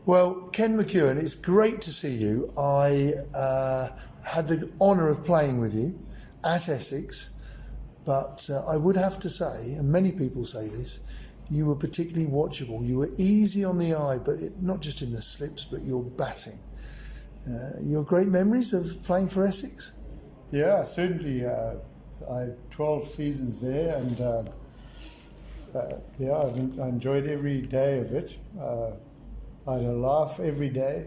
Well, Ken McEwan, it's great to see you. I had the honour of playing with you at Essex, but I would have to say, and many people say this, you were particularly watchable. You were easy on the eye, but not just in the slips, but your batting. Your great memories of playing for Essex? Yeah, certainly. I had 12 seasons there, and I enjoyed every day of it. I had a laugh every day,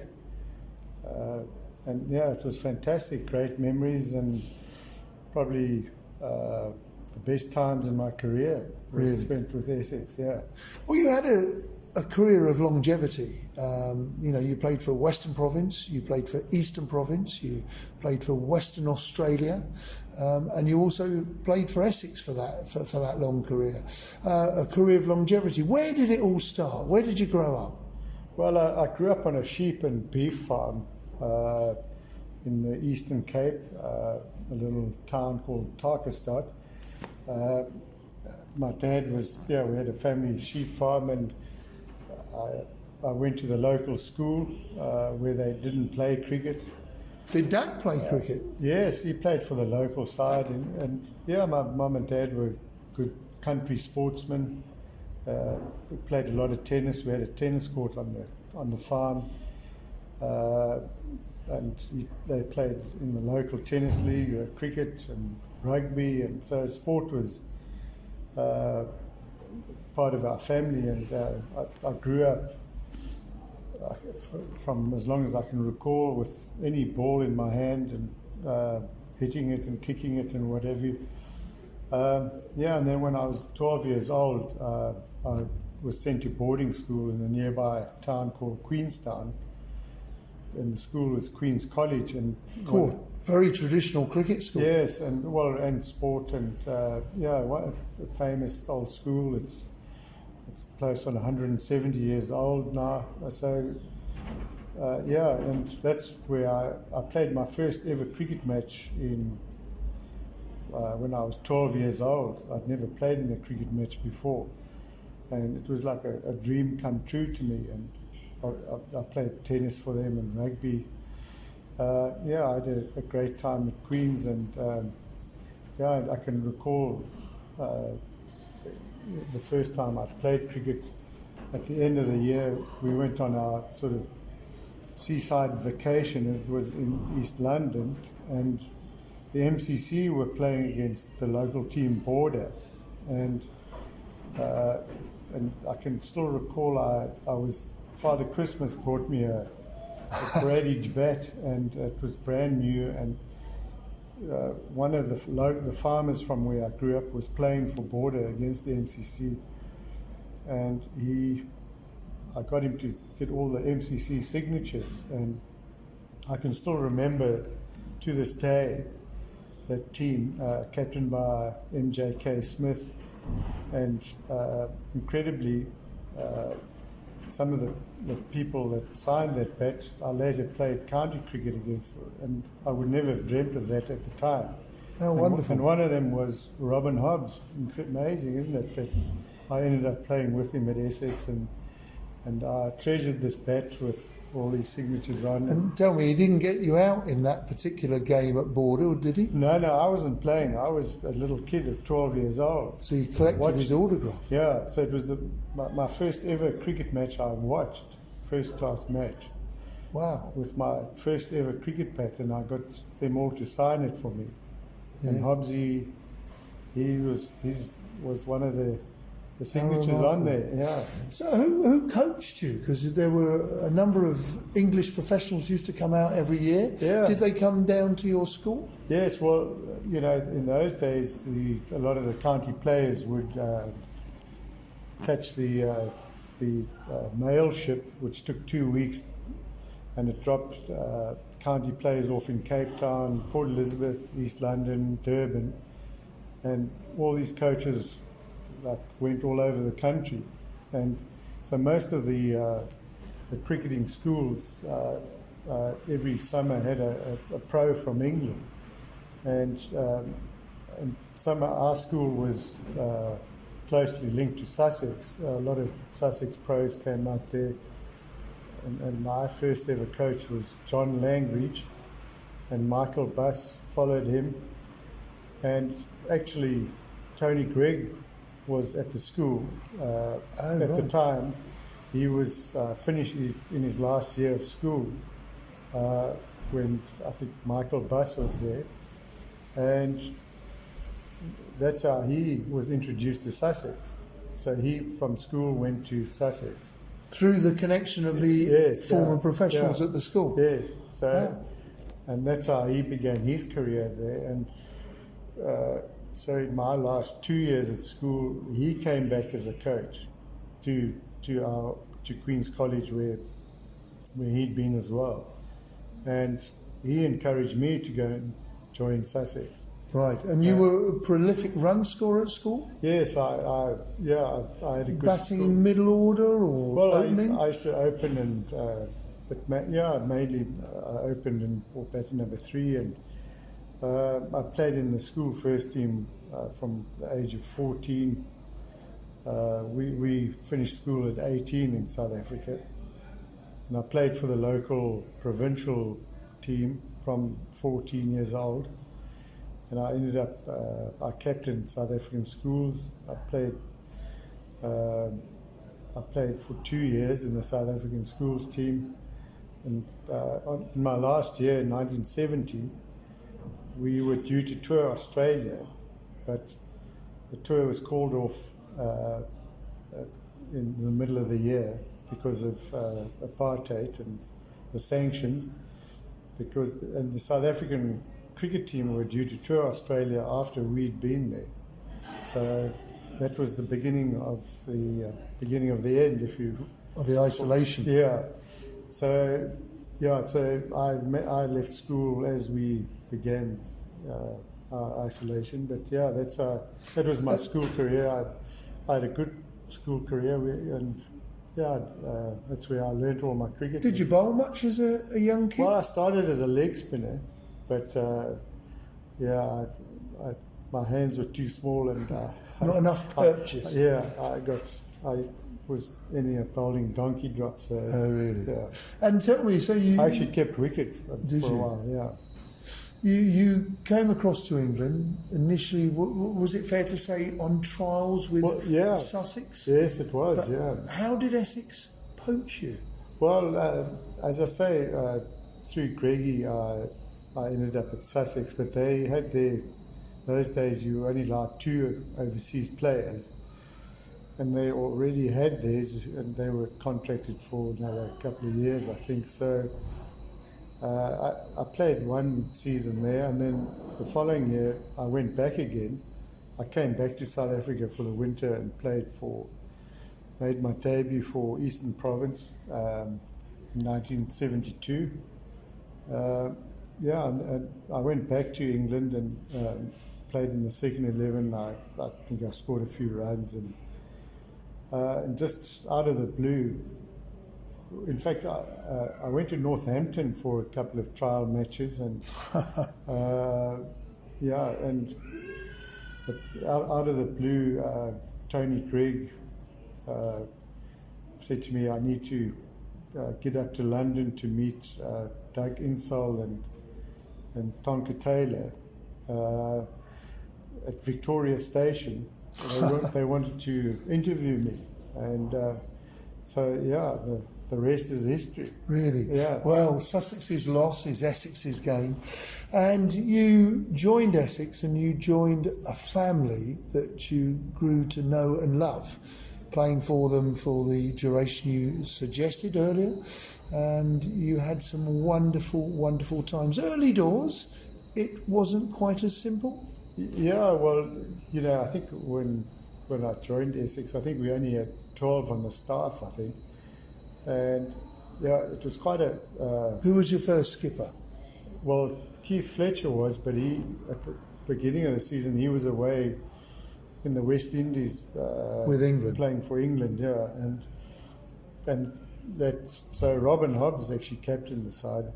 and yeah, it was fantastic. Great memories, and probably the best times in my career were spent with Essex. Yeah. Well, you had a career of longevity. You played for Western Province, you played for Eastern Province, you played for Western Australia, and you also played for Essex for that long career. A career of longevity. Where did it all start? Where did you grow up? Well, I grew up on a sheep and beef farm in the Eastern Cape, a little town called Tarkestad. My dad we had a family sheep farm, and I went to the local school where they didn't play cricket. Did Dad play cricket? Yes, he played for the local side, and my mum and dad were good country sportsmen. We played a lot of tennis. We had a tennis court on the farm, and they played in the local tennis league, cricket and rugby, and so sport was part of our family. And I grew up from as long as I can recall with any ball in my hand and hitting it and kicking it and whatever. And then when I was 12 years old, I was sent to boarding school in a nearby town called Queenstown, and the school was Queen's College. And cool, very traditional cricket school. Yes, and sport, and a famous old school. It's close on 170 years old now. So and that's where I played my first ever cricket match when I was 12 years old. I'd never played in a cricket match before, and it was like a dream come true to me. And I played tennis for them and rugby. I had a great time at Queen's, and I can recall the first time I played cricket. At the end of the year, we went on our sort of seaside vacation. It was in East London, and the MCC were playing against the local team Border, and I can still recall Father Christmas brought me a Brady bat, and it was brand new, and one of the farmers from where I grew up was playing for Border against the MCC, and I got him to get all the MCC signatures, and I can still remember to this day that team, captained by MJK Smith, and incredibly, some of the people that signed that bat, I later played county cricket against, and I would never have dreamt of that at the time. Oh, wonderful. And one of them was Robin Hobbs. Amazing, isn't it, that I ended up playing with him at Essex, and I treasured this bat with all these signatures on. And tell me, he didn't get you out in that particular game at Border, did he? No, I wasn't playing. I was a little kid of 12 years old. So you collected his autograph? Yeah, so it was my first ever cricket match I watched, first class match. Wow. With my first ever cricket bat, and I got them all to sign it for me. Yeah. And Hobbsy, he was one of the signatures on there, yeah. So who coached you? Because there were a number of English professionals used to come out every year. Yeah. Did they come down to your school? Yes, well, in those days, a lot of the county players would catch the mail ship, which took 2 weeks, and it dropped county players off in Cape Town, Port Elizabeth, East London, Durban, and all these coaches went all over the country, and so most of the cricketing schools every summer had a pro from England, and our school was closely linked to Sussex. A lot of Sussex pros came out there. and my first ever coach was John Langridge, and Michael Buss followed him. And actually, Tony Gregg was at the school at the time. He was finished in his last year of school when I think Michael Buss was there. And that's how he was introduced to Sussex. So he, from school, went to Sussex. Through the connection of the former professionals at the school? Yes. So, and that's how he began his career there. And so in my last 2 years at school, he came back as a coach to Queen's College where he'd been as well. And he encouraged me to go and join Sussex. Right, and you were a prolific run scorer at school? Yes, I had a good batting in middle order or opening? I used to open and mainly opened and or batting number 3, and I played in the school first team from the age of 14. We finished school at 18 in South Africa, and I played for the local provincial team from 14 years old. And I ended up, I captained South African schools. I played for 2 years in the South African schools team. And in my last year, in 1970, we were due to tour Australia, but the tour was called off in the middle of the year because of apartheid and the sanctions. And the South African cricket team were due to tour Australia after we'd been there. So that was the beginning of the end, if you... Of the isolation. Yeah. So I left school as we began our isolation. But yeah, that was my school career. I had a good school career, that's where I learnt all my cricket. Did you bowl much as a young kid? Well, I started as a leg spinner, but my hands were too small and not enough purchase. I was ending up bowling donkey drops. Oh, really? Yeah. And tell me, so you... I actually kept wicket for a while, yeah. You came across to England initially, was it fair to say, on trials with Sussex? Yes, it was, How did Essex poach you? Well, as I say, through Greggy, I ended up at Sussex, but they had those days you only allowed 2 overseas players, and they already had theirs, and they were contracted for another couple of years, I think. So I played 1 season there, and then the following year I went back again. I came back to South Africa for the winter and made my debut for Eastern Province in 1972. And I went back to England and played in the second 11. I think I scored a few runs, and just out of the blue. In fact, I went to Northampton for a couple of trial matches, and but out of the blue, Tony Gregg said to me, I need to get up to London to meet Doug Insall and Tonka Taylor at Victoria Station. They wanted to interview me, and the rest is history. Really? Yeah. Well, Sussex's loss is Essex's gain. And you joined Essex, and you joined a family that you grew to know and love, playing for them for the duration you suggested earlier. And you had some wonderful, wonderful times. Early doors, it wasn't quite as simple? Yeah, well, I think when I joined Essex, I think we only had 12 on the staff, I think. And it was quite a... Who was your first skipper? Well, Keith Fletcher was, but he, at the beginning of the season, he was away in the West Indies. With England? Playing for England, yeah. And so Robin Hobbs actually captained the side.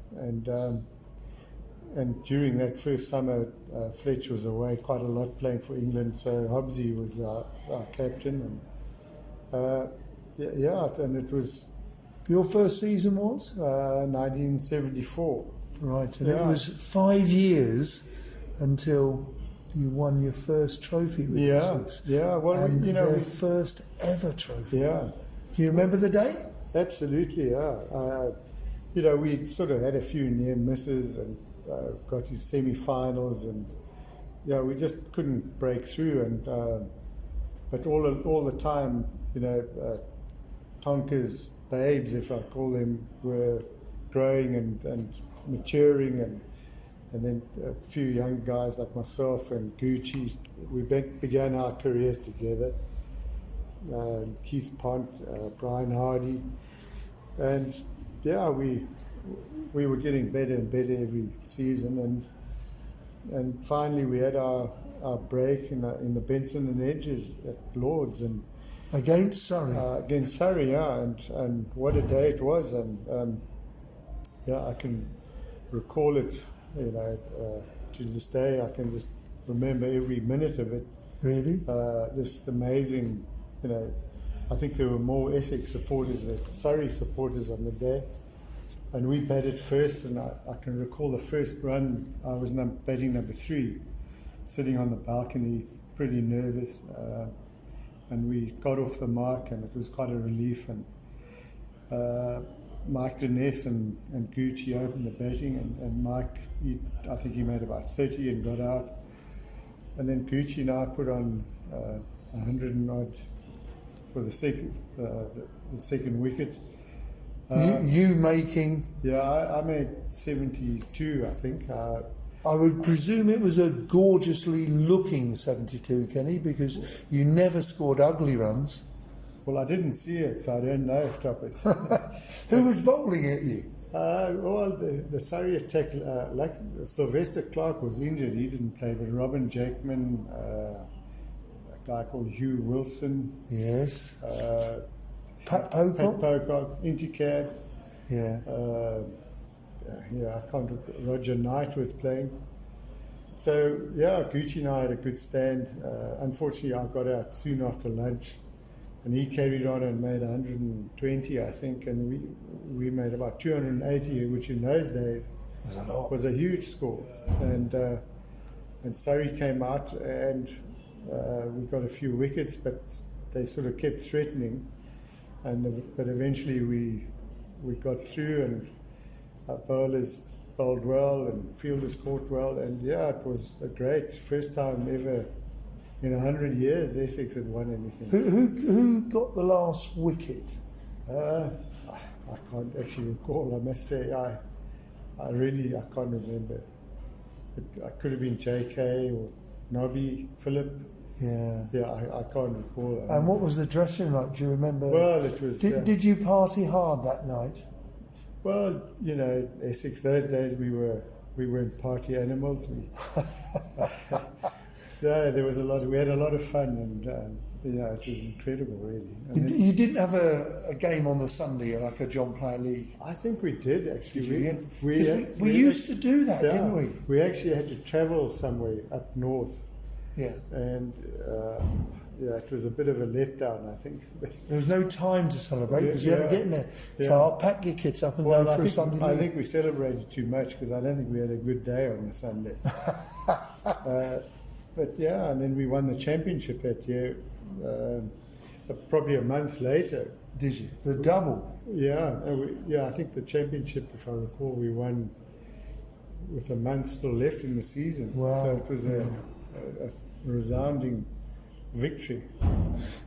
And during that first summer, Fletcher was away quite a lot playing for England, so Hobbsy was our captain. And and it was Your first season was? 1974. Right, and it was 5 years until you won your first trophy with Essex. Yeah, well, and their first ever trophy. Yeah. You remember the day? Absolutely, yeah. We sort of had a few near misses and got to semi-finals, and we just couldn't break through. And but all the time, Tonka's babes, if I call them, were growing and maturing, and then a few young guys like myself and Gucci, we began our careers together. Keith Pont, Brian Hardy, and we were getting better and better every season, and finally we had our break in the Benson and Hedges at Lord's, and against Surrey. And what a day it was, and I can recall it, to this day. I can just remember every minute of it. Really? This amazing. I think there were more Essex supporters than Surrey supporters on the day. And we batted first, and I can recall the first run, I was batting number 3, sitting on the balcony, pretty nervous. And we got off the mark, and it was quite a relief. And Mike Dines and Gucci opened the batting, and Mike, I think he made about 30 and got out. And then Gucci and I put on 100 and odd for the second wicket. You making? Yeah, I made 72, I think. I would presume it was a gorgeously looking 72, Kenny, because you never scored ugly runs. Well, I didn't see it, so I don't know, Toppers. Who was bowling at you? Well, the Surrey attack, like Sylvester Clark was injured, he didn't play, but Robin Jackman, a guy called Hugh Wilson. Yes. Pat Pocock. Inticab. Yeah. I can't. Roger Knight was playing. So Gucci and I had a good stand. Unfortunately, I got out soon after lunch, and he carried on and made 120, I think, and we made about 280, which in those days was a huge score. And Surrey came out, and we got a few wickets, but they sort of kept threatening. But eventually we got through, and our bowlers bowled well and fielders caught well, and it was a great first time ever in 100 years Essex had won anything. Who got the last wicket? I can't actually recall. I must say I can't remember. It could have been J.K. or Nobby, Philip. Yeah, I can't recall. And what was the dressing like? Do you remember? Well, it was. Did you party hard that night? Well, Essex those days we weren't party animals. There was a lot. We had a lot of fun, and it was incredible, really. You didn't have a game on the Sunday like a John Player League. I think we did actually. We used to do that, didn't we? We actually had to travel somewhere up north. Yeah. And it was a bit of a letdown, I think. There was no time to celebrate because you had to get in the car, pack your kits up, and go for a Sunday league. I think we celebrated too much because I don't think we had a good day on the Sunday. And then we won the championship that year, probably a month later. Did you? The double? Yeah, I think the championship, if I recall, we won with a month still left in the season. Wow. So it was a resounding victory.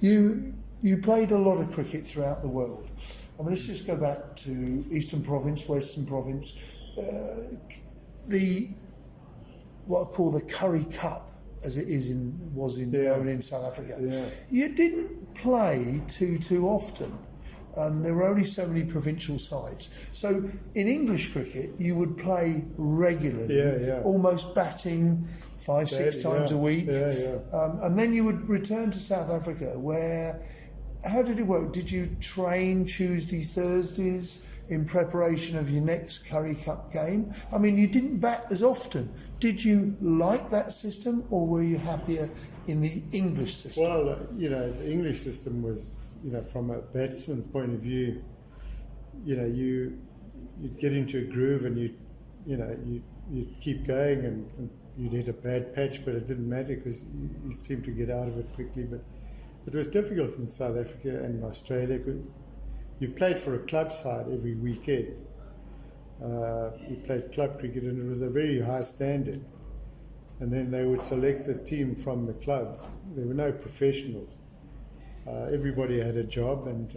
You played a lot of cricket throughout the world. I mean, let's just go back to Eastern Province, Western Province, what I call the Curry Cup, as it was known in South Africa. Yeah. You didn't play too often. And there were only so many provincial sides. So in English cricket, you would play regularly, almost batting 5-6 times a week. And then you would return to South Africa, where, how did it work? Did you train Tuesdays, Thursdays in preparation of your next Curry Cup game? I mean, you didn't bat as often. Did you like that system, or were you happier in the English system? Well, the English system was, from a batsman's point of view, you'd get into a groove and you'd keep going and you'd hit a bad patch, but it didn't matter because you seemed to get out of it quickly. But it was difficult in South Africa and Australia. You played for a club side every weekend. You played club cricket, and it was a very high standard. And then they would select the team from the clubs. There were no professionals. Everybody had a job, and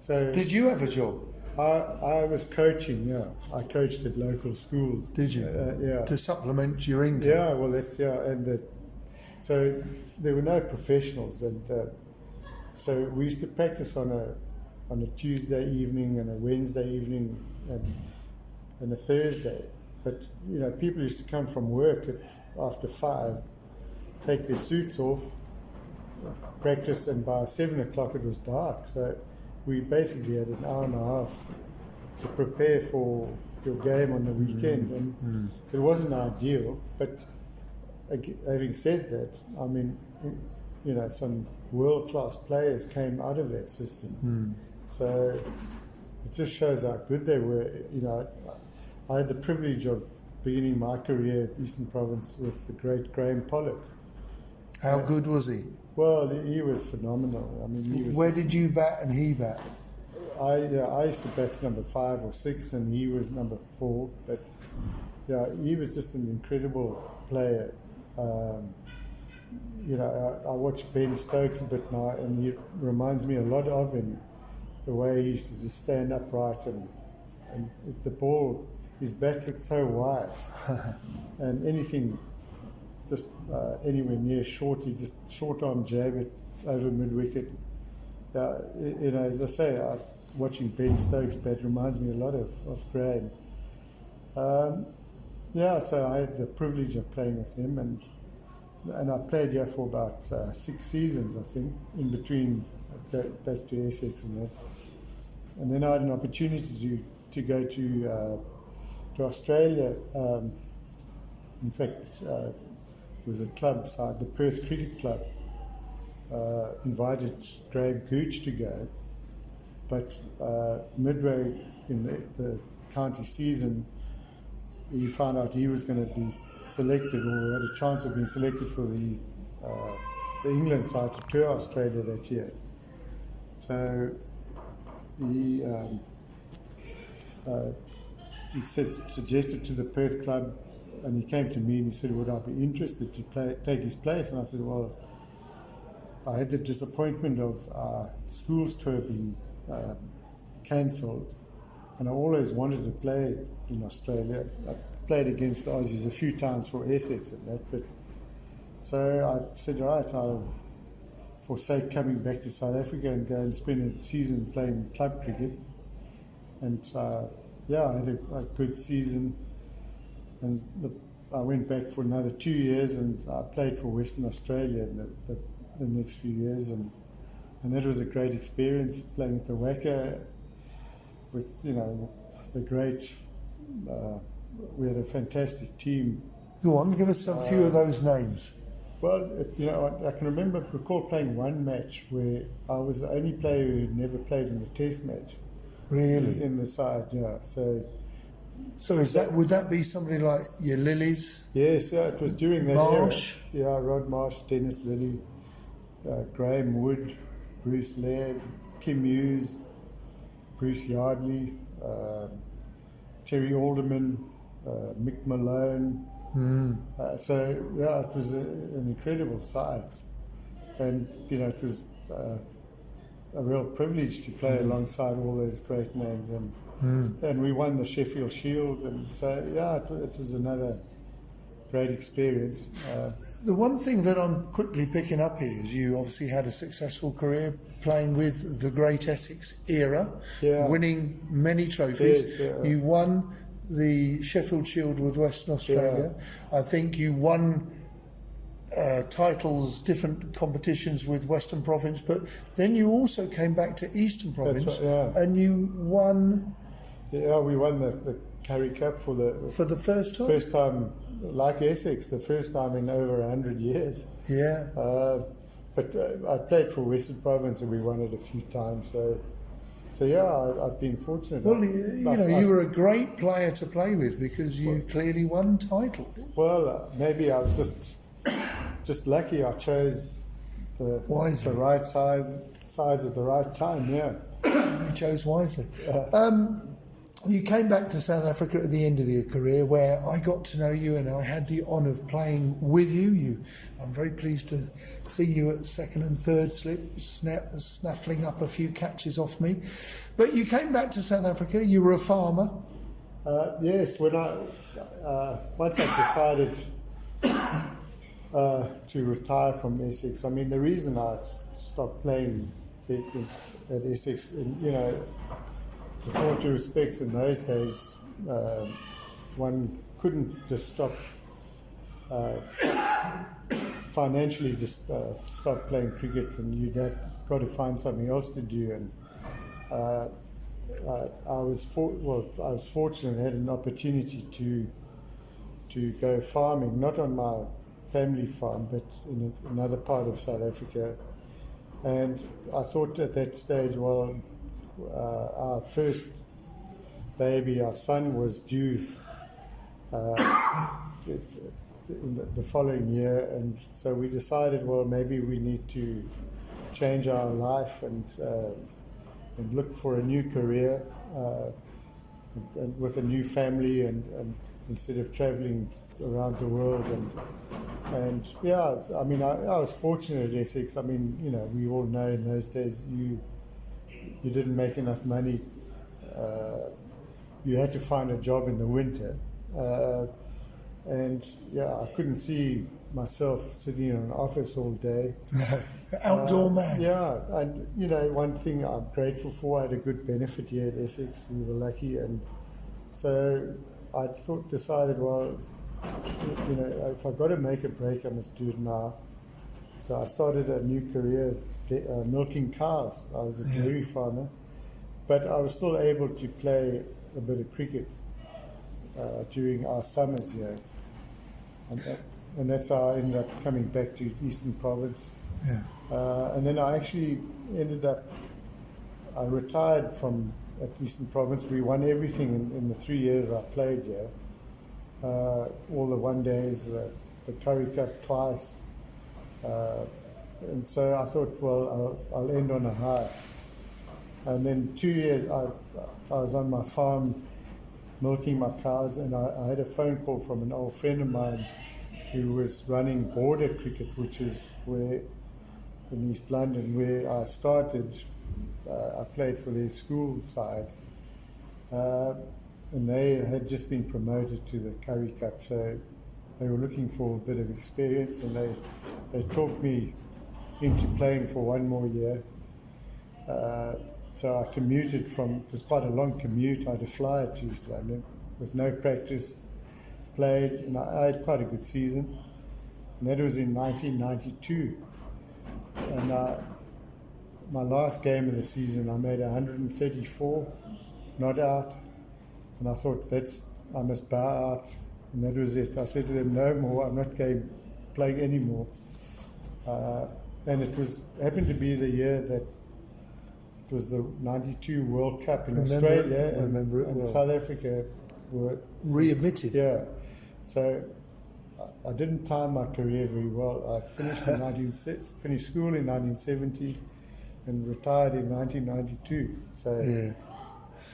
so. Did you have a job? I was coaching. Yeah, I coached at local schools. Did you? Yeah. To supplement your income. Yeah, well, so there were no professionals, and so we used to practice on a Tuesday evening and a Wednesday evening and a Thursday. But people used to come from work after 5, take their suits off, practice, and by 7 o'clock it was dark. So we basically had an hour and a half to prepare for your game on the weekend, and it wasn't ideal. But having said that, I mean, some world-class players came out of that system. So it just shows how good they were. I had the privilege of beginning my career at Eastern Province with the great Graham Pollock. How good was he? Well, he was phenomenal. I mean, he was. Where did you bat and he bat? I used to bat number 5 or 6, and he was number 4. But he was just an incredible player. I watch Ben Stokes a bit now, and he reminds me a lot of him. The way he used to just stand upright and the ball, his bat looked so wide, and anything just anywhere near short, he just short arm jab it over mid wicket. As I say, watching Ben Stokes bat reminds me a lot of Graham. So I had the privilege of playing with him, and I played here for about 6 seasons, I think, in between back to Essex and that. And then I had an opportunity to go to Australia. In fact, it was a club side, the Perth Cricket Club, invited Graham Gooch to go. But midway in the county season, he found out he was going to be selected, or had a chance of being selected for the England side to tour Australia that year. So he suggested to the Perth club, and he came to me and he said, would I be interested to take his place? And I said, well, I had the disappointment of our schools tour being cancelled, and I always wanted to play in Australia. I played against the Aussies a few times for Essex and that, but so I said, right, I'll forsake coming back to South Africa and go and spend a season playing club cricket. And I had a good season, and I went back for another 2 years, and I played for Western Australia in the next few years, and that was a great experience, playing at the Wacker with the great. We had a fantastic team. Go on, give us a few of those names. Well, I can recall playing one match where I was the only player who had never played in a test match. Really? In the side, yeah. So would that be somebody like your Lilies? Yes, it was during that Marsh? era. Yeah, Rod Marsh, Dennis Lilly, Graham Wood, Bruce Laird, Kim Hughes, Bruce Yardley, Terry Alderman, Mick Malone. It was an incredible side, and it was a real privilege to play alongside all those great names, and we won the Sheffield Shield, and so it was another great experience. The one thing that I'm quickly picking up here is you obviously had a successful career playing with the great Essex era, winning many trophies. Yes, You won the Sheffield Shield with Western Australia. I think you won titles, different competitions with Western Province, but then you also came back to Eastern Province, and you won. Yeah, we won the Currie Cup for the first time. First time, like Essex, the first time in over 100 years. Yeah. But I played for Western Province, and we won it a few times. So So yeah, I've been fortunate. Well, you were a great player to play with because you clearly won titles. Well, maybe I was just lucky. I chose the right size at the right time. Yeah, you chose wisely. You came back to South Africa at the end of your career, where I got to know you, and I had the honour of playing with you. I'm very pleased to see you at second and third slip, snaffling up a few catches off me. But you came back to South Africa. You were a farmer. Yes, when once I decided to retire from Essex, I mean, the reason I stopped playing at Essex, with all due respect, in those days, one couldn't just stop financially, just stop playing cricket, and you'd have got to find something else to do. And I was fortunate, had an opportunity to go farming, not on my family farm, but in another part of South Africa. And I thought at that stage, well, our first baby, our son, was due in the following year, and so we decided, well, maybe we need to change our life and look for a new career and with a new family, and instead of traveling around the world. And yeah, I mean, I was fortunate at Essex. I mean, we all know in those days you didn't make enough money. You had to find a job in the winter. And yeah, I couldn't see myself sitting in an office all day. Outdoor man. Yeah, and one thing I'm grateful for, I had a good benefit here at Essex. We were lucky, and so I decided, well, if I've got to make a break, I must do it now. So I started a new career, milking cows. I was a dairy farmer, but I was still able to play a bit of cricket during our summers here. And that's how I ended up coming back to Eastern Province. Yeah. And then I actually I retired from at Eastern Province. We won everything in the 3 years I played here. All the one days, the Curry Cup twice. And so I thought, well, I'll end on a high. And then 2 years, I was on my farm milking my cows, and I had a phone call from an old friend of mine who was running border cricket, which is where, in East London, where I started. I played for their school side. And they had just been promoted to the Curry Cup, so they were looking for a bit of experience, and they talked me into playing for one more year. So I commuted it was quite a long commute. I had to fly to East London with no practice, played, and I had quite a good season. And that was in 1992. And my last game of the season, I made 134, not out. And I thought, I must bow out. And that was it. I said to them, no more, I'm not playing anymore. And it happened to be the year that it was the 92 World Cup in Australia. And South Africa were readmitted. Yeah. So I didn't time my career very well. I finished finished school in 1970 and retired in 1992. So. Yeah.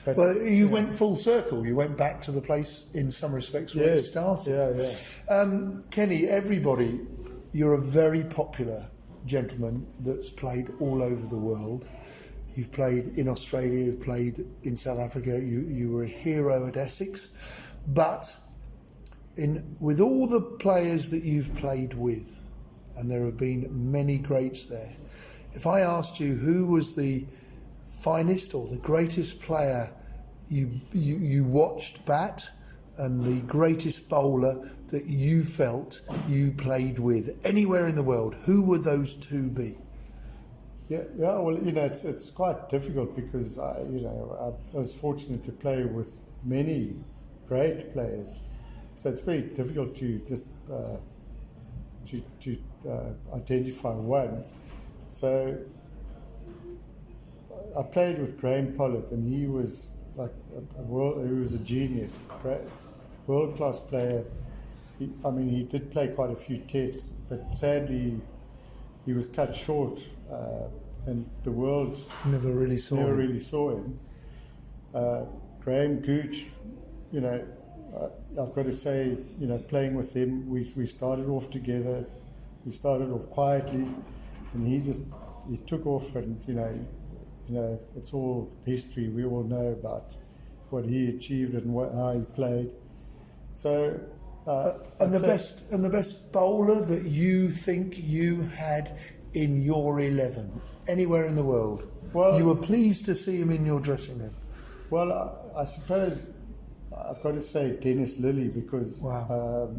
But you went full circle. You went back to the place, in some respects, where it started. Yeah. Kenny, you're a very popular gentleman that's played all over the world. You've played in Australia, you've played in South Africa, you were a hero at Essex. But with all the players that you've played with, and there have been many greats there, if I asked you who was the finest or the greatest player you watched bat, and the greatest bowler that you felt you played with anywhere in the world, who would those two be? Yeah. Well, it's quite difficult because I was fortunate to play with many great players, so it's very difficult to just to identify one. So I played with Graham Pollock, and he was like he was a genius, world-class player. He did play quite a few tests, but sadly he was cut short, and the world never really saw him. Graham Gooch, I've got to say, playing with him, we started off together. We started off quietly, and he took off, and it's all history. We all know about what he achieved and how he played. So, and the best bowler that you think you had in your 11 anywhere in the world. Well, you were pleased to see him in your dressing room. Well, I suppose I've got to say Dennis Lilly, because wow.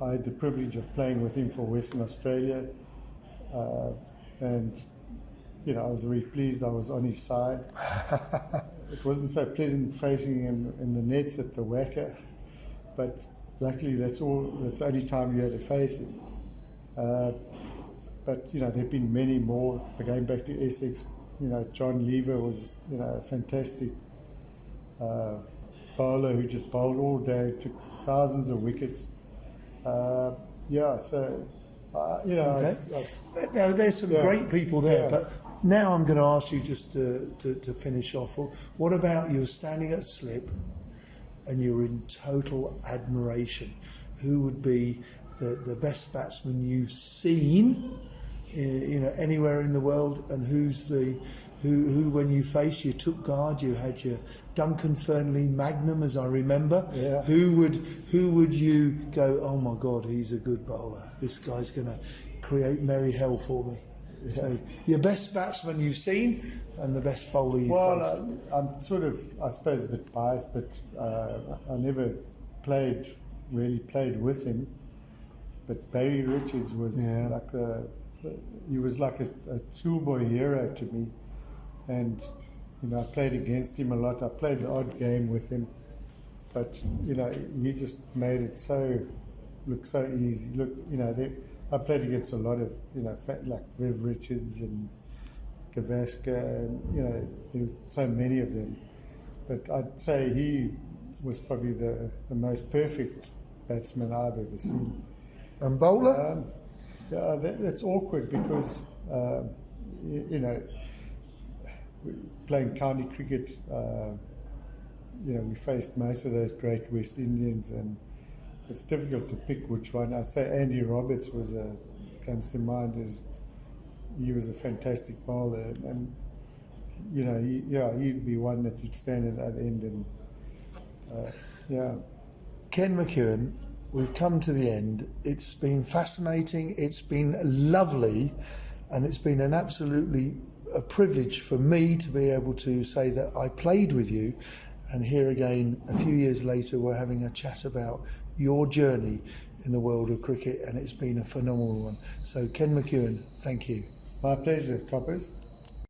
I had the privilege of playing with him for Western Australia, and I was very pleased I was on his side. It wasn't so pleasant facing him in the nets at the Wacker, but luckily that's the only time you had to face him. But there have been many more. Going back to Essex, John Lever was a fantastic bowler who just bowled all day, took thousands of wickets. Okay. Now there's some great people there, but now I'm going to ask you just to finish off. What about you're standing at slip and you're in total admiration? Who would be the best batsman you've seen, anywhere in the world, and who when you face, you took guard, you had your Duncan Fernley Magnum, as I remember. Yeah. Who would you go, oh my God, he's a good bowler. This guy's going to create merry hell for me. Yeah. So your best batsman you've seen and the best bowler you've faced. I'm sort of, I suppose, a bit biased, but I never really played with him. But Barry Richards was he was like a schoolboy hero to me. And I played against him a lot. I played the odd game with him, but he just made it look so easy. Look, I played against a lot of like Viv Richards and Gavaskar, and there were so many of them. But I'd say he was probably the most perfect batsman I've ever seen. And bowler? That's awkward because playing county cricket, we faced most of those great West Indians, and it's difficult to pick which one. I'd say Andy Roberts comes to mind as he was a fantastic bowler, and he'd be one that you'd stand at the other end, and Ken McEwan, we've come to the end. It's been fascinating, it's been lovely, and it's been absolutely a privilege for me to be able to say that I played with you, and here again a few years later we're having a chat about your journey in the world of cricket, and it's been a phenomenal one. So Ken McEwan, thank you. My pleasure, Toppers.